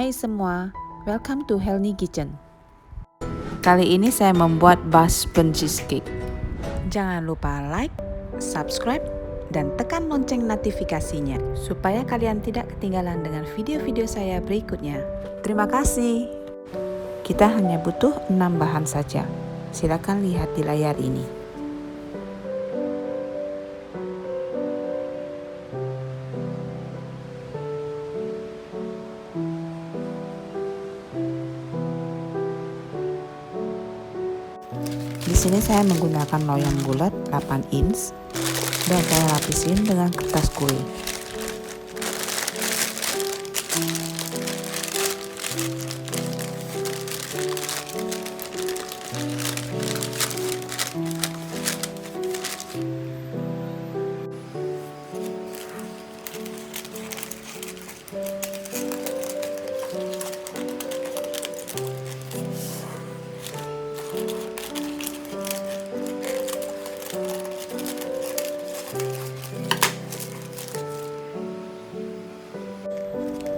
Hai semua, welcome to Helny Kitchen. Kali ini saya membuat bun cheesecake. Jangan lupa like, subscribe, dan tekan lonceng notifikasinya supaya kalian tidak ketinggalan dengan video-video saya berikutnya. Terima kasih. Kita hanya butuh 6 bahan saja. Silakan lihat di layar ini. Di sini saya menggunakan loyang bulat 8 inch dan saya lapisin dengan kertas kue.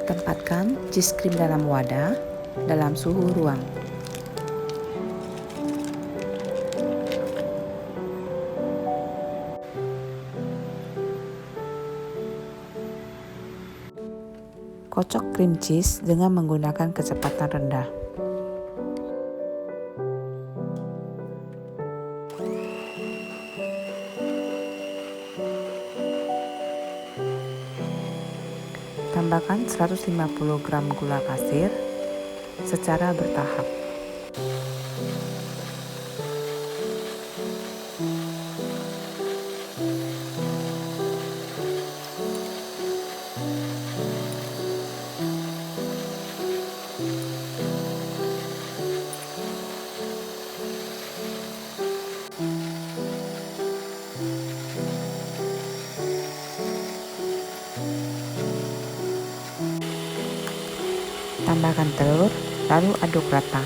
Tempatkan cheese cream dalam wadah dalam suhu ruang. Kocok cream cheese dengan menggunakan kecepatan rendah. Tambahkan 150 gram gula pasir secara bertahap. Tambahkan telur, lalu aduk rata.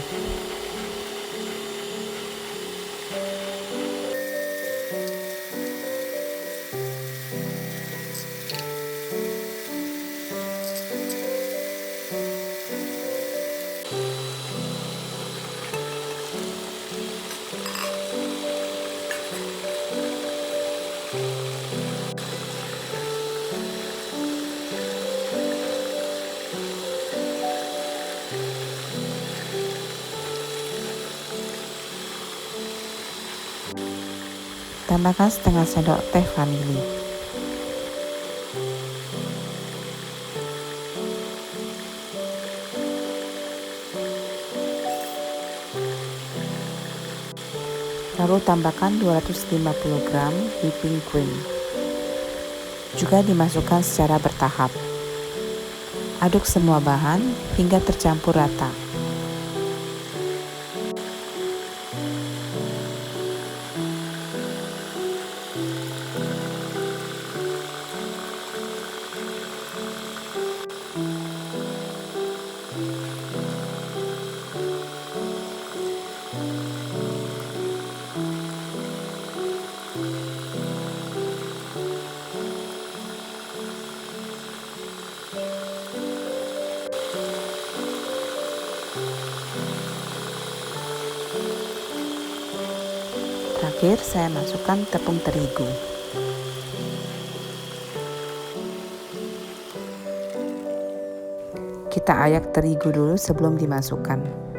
Tambahkan setengah sendok teh vanili. Lalu tambahkan 250 gram whipping cream. Juga dimasukkan secara bertahap. Aduk semua bahan hingga tercampur rata. Terakhir, saya masukkan tepung terigu. Kita ayak terigu dulu sebelum dimasukkan.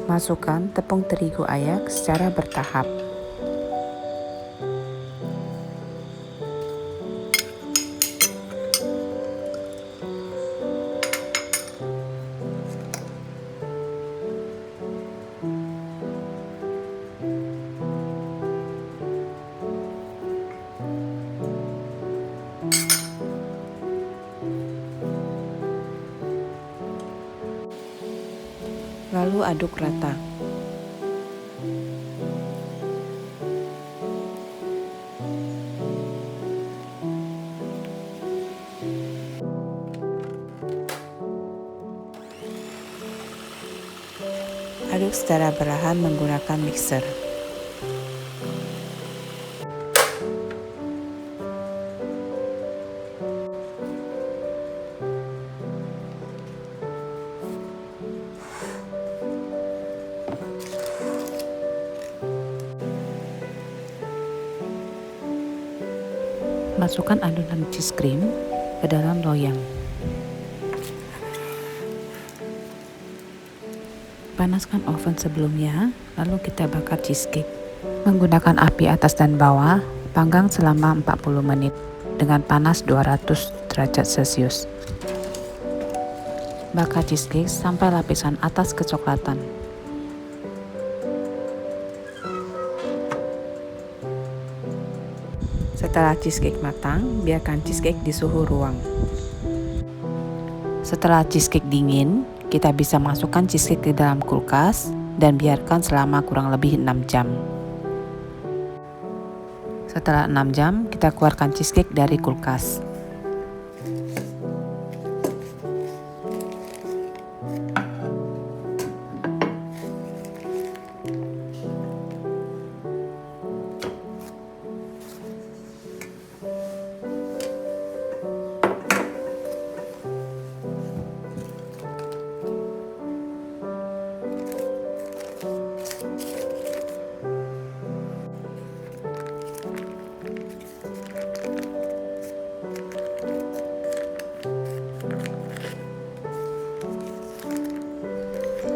Masukkan tepung terigu ayak secara bertahap. Lalu aduk rata. cheesecake secara perlahan menggunakan mixer. Masukkan adonan cheese cream ke dalam loyang. Panaskan oven sebelumnya, lalu kita bakar cheesecake. Menggunakan api atas dan bawah, panggang selama 40 menit dengan panas 200 derajat Celcius. Bakar cheesecake sampai lapisan atas kecoklatan. Setelah cheesecake matang, biarkan cheesecake di suhu ruang. Setelah cheesecake dingin, kita bisa masukkan cheesecake ke dalam kulkas dan biarkan selama kurang lebih 6 jam. Setelah 6 jam, kita keluarkan cheesecake dari kulkas.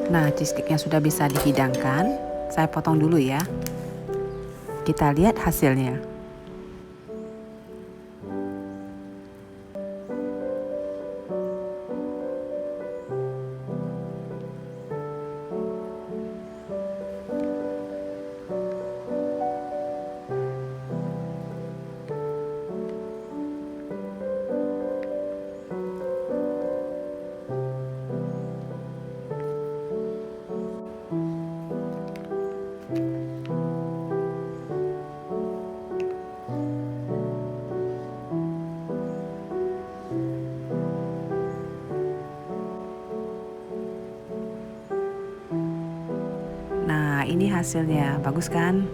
Nah, cheesecake-nya sudah bisa dihidangkan. Saya potong dulu ya. Kita lihat hasilnya. Nah, ini hasilnya, bagus kan?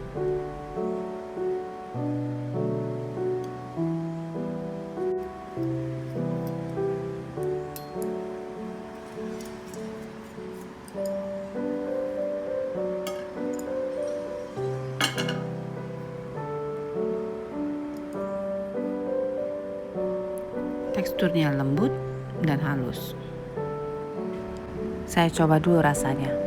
Teksturnya lembut dan halus. Saya coba dulu rasanya.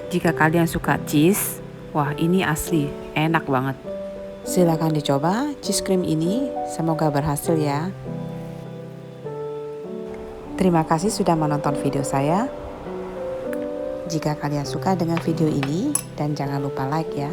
Jika kalian suka cheese, wah ini asli, enak banget. Silakan dicoba cheese cream ini, semoga berhasil ya. Terima kasih sudah menonton video saya. Jika kalian suka dengan video ini, dan jangan lupa like ya.